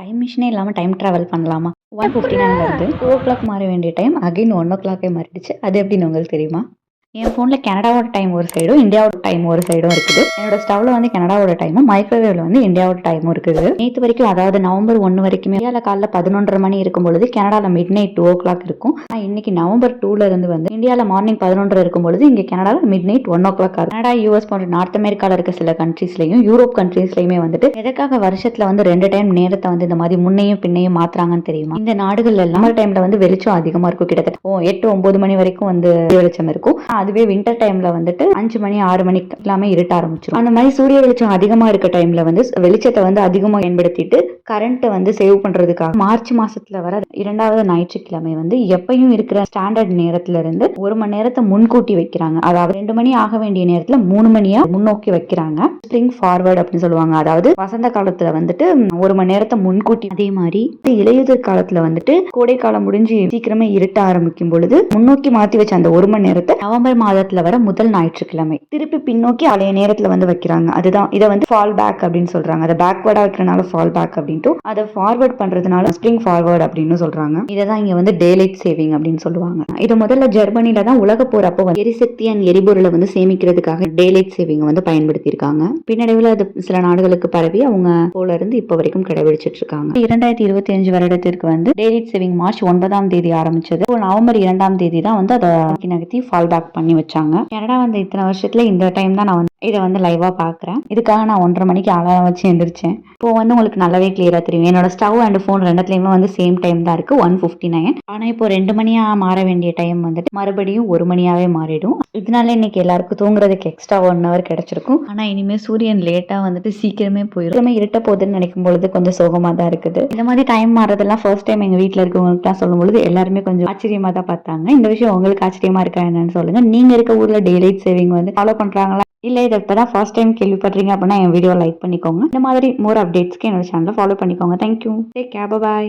Time மிஷினே இல்லாமல் time travel பண்ணலாமா? 1:59 வருது. 2:00 மாற வேண்டிய டைம் அகைன் 1:00 மாறிடுச்சு. அது எப்படின்னு உங்களுக்கு தெரியுமா? என் ஃபோனில் கனடாவோட டைம் ஒரு சைடும் இந்தியாவோட டைம் ஒரு சைடும் இருக்குது. என்னோட ஸ்டவ்ல வந்து கனடாவோட டைமும் மைக்ரோவேவ்ல வந்து இந்தியாவோட டைமும் இருக்குது. நேற்று வரைக்கும், அதாவது நவம்பர் 1 வரைக்குமே இந்தியாவில் காலைல 11:30 மணி இருக்கும் பொழுது கனடாவில் மிட் நைட் 2:00 இருக்கும். ஆனால் இன்னைக்கு நவம்பர் 2ல இருந்து வந்து இந்தியாவில் மார்னிங் 11:30 இருக்கும் பொழுது இங்கே கனடாவில் மிட் நைட் 1:00 இருக்கும். கனடா, யூஎஸ் போன்ற நார்த் அமெரிக்காவில் இருக்க சில கண்ட்ரீஸ்லையும் யூரோப் கண்ட்ரீஸ்லையுமே வந்துட்டு எதுக்காக வருஷத்துல வந்து 2 டைம் நேரத்தை வந்து இந்த மாதிரி முன்னையும் பின்னையும் மாத்துறாங்கன்னு தெரியுமா? இந்த நாடுகள் எல்லாம் டைம்ல வந்து வெளிச்சம் அதிகமா இருக்கும். கிட்டத்தட்ட 8-9 மணி வரைக்கும் வந்து வெளிச்சம் இருக்கும். அதுவே வின்டர் டைம்ல வந்துட்டு 5 மணி 6 மணிக்கு எல்லாமே இருட்ட ஆரம்பிச்சிடும். அந்த மாதிரி சூரிய வெளிச்சம் அதிகமா இருக்க டைம்ல வந்து வெளிச்சத்தை வந்து அதிகமா பயன்படுத்திட்டு கரண்ட் வந்து சேவ் பண்றதுக்காக மார்ச் மாசத்துல வர 2வது ஞாயிற்றுக்கிழமை வந்து எப்பயும் இருக்கிற ஸ்டாண்டர்ட் நேரத்துல இருந்து 1 மணி நேரத்தை முன்கூட்டி வைக்கிறாங்க. அதாவது 2 மணி ஆக வேண்டிய நேரத்துல 3 மணியா முன்னோக்கி வைக்கிறாங்க. ஸ்ப்ரிங் ஃபார்வர்ட் அப்படின்னு சொல்லுவாங்க. அதாவது வசந்த காலத்துல வந்துட்டு 1 மணி நேரத்தை முன்கூட்டி, அதே மாதிரி இலையுதிர் காலத்துல வந்துட்டு கோடை காலம் முடிஞ்சு சீக்கிரமே இருட்ட ஆரம்பிக்கும் பொழுது முன்னோக்கி மாத்தி வச்ச அந்த 1 மணி நேரத்தை நவம்பர் மாதத்துல வர முதல் ஞாயிற்றுக்கிழமை திருப்பி பின்னோக்கி பழைய நேரத்துல வந்து வைக்கிறாங்க. அதுதான் இதை வந்து ஃபால் பேக் அப்படின்னு சொல்றாங்க. அதை பேக்வர்டா வைக்கிறனால ஃபால் பேக் அப்படின்ட்டு, அதை ஃபார்வர்ட் பண்றதுனால ஸ்ப்ரிங் ஃபார்வர்ட் அப்படின்னு சொல்றாங்க. இதைதான் இங்க வந்து டேலைட் சேவிங் அப்படின்னு சொல்லுவாங்க. இது முதல்ல ஜெர்மனில தான் உலக போர் அப்போ எரிசக்தி அண்ட் எரிபொருளை வந்து சேமிக்கிறதுக்காக டேலைட் சேவிங் வந்து பயன்படுத்தி இருக்காங்க. பின்னடைவுல அது சில நாடுகளுக்கு பரவி அவங்க போல இருந்து இப்ப வரைக்கும் கடைபிடிச்சிட்டு இருக்காங்க. 2025 வருடத்திற்கு வந்து டேலைட் சேவிங் மார்ச் 9ஆம் தேதி ஆரம்பிச்சது. நவம்பர் 2ஆம் தேதி தான் வந்து அதை நகர்த்தி ஃபால் பேக் பண்ணி வச்சாங்க. கனடா வந்து இத்தனை வருஷத்துல இந்த டைம் தான் நான் வந்து இதை வந்து லைவா பாக்குறேன். இதுக்காக நான் 1:30 மணிக்கு அலாரம் வச்சு எந்திரிச்சேன். இப்போ வந்து உங்களுக்கு நல்லாவே கிளியரா தெரியும். என்னோட ஸ்டவ் அண்ட் போன் ரெண்டுலயுமே வந்து சேம் டைம் தான் இருக்கு, 1:59. ஆனா இப்போ 2 மணியா மாற வேண்டிய டைம் வந்துட்டு மறுபடியும் 1 மணியாவே மாறிடும். இதனால இன்னைக்கு எல்லாருக்கும் தூங்குறதுக்கு எக்ஸ்ட்ரா 1 hour கிடைச்சிருக்கும். ஆனா இனிமே சூரியன் லேட்டா வந்துட்டு சீக்கிரமே போயிடும். இருட்ட போகுதுன்னு நினைக்கும் பொழுது கொஞ்சம் சோகமா தான் இருக்குது. இந்த மாதிரி டைம் மாறதெல்லாம் ஃபர்ஸ்ட் டைம் எங்க வீட்டுல இருக்கவங்களுக்கு சொல்லும் பொழுது எல்லாருமே கொஞ்சம் ஆச்சரியமா தான் பார்த்தாங்க. இந்த விஷயம் உங்களுக்கு ஆச்சரியமா இருக்கா என்னன்னு சொல்லுங்க. நீங்க இருக்க ஊர்ல டேலைட் சேவிங் வந்து ஃபாலோ பண்றாங்களா? இல்ல இதை இப்பதான் ஃபர்ஸ்ட் டைம் கேள்விப்படுறீங்க அப்படின்னா என் வீடியோ லைக் பண்ணிக்கோங்க. இந்த மாதிரி மோர் அப்டேட்ஸ்க்கு என்னோட சேனலை ஃபாலோ பண்ணிக்கோங்க. தேங்க்யூ. Take care. பை.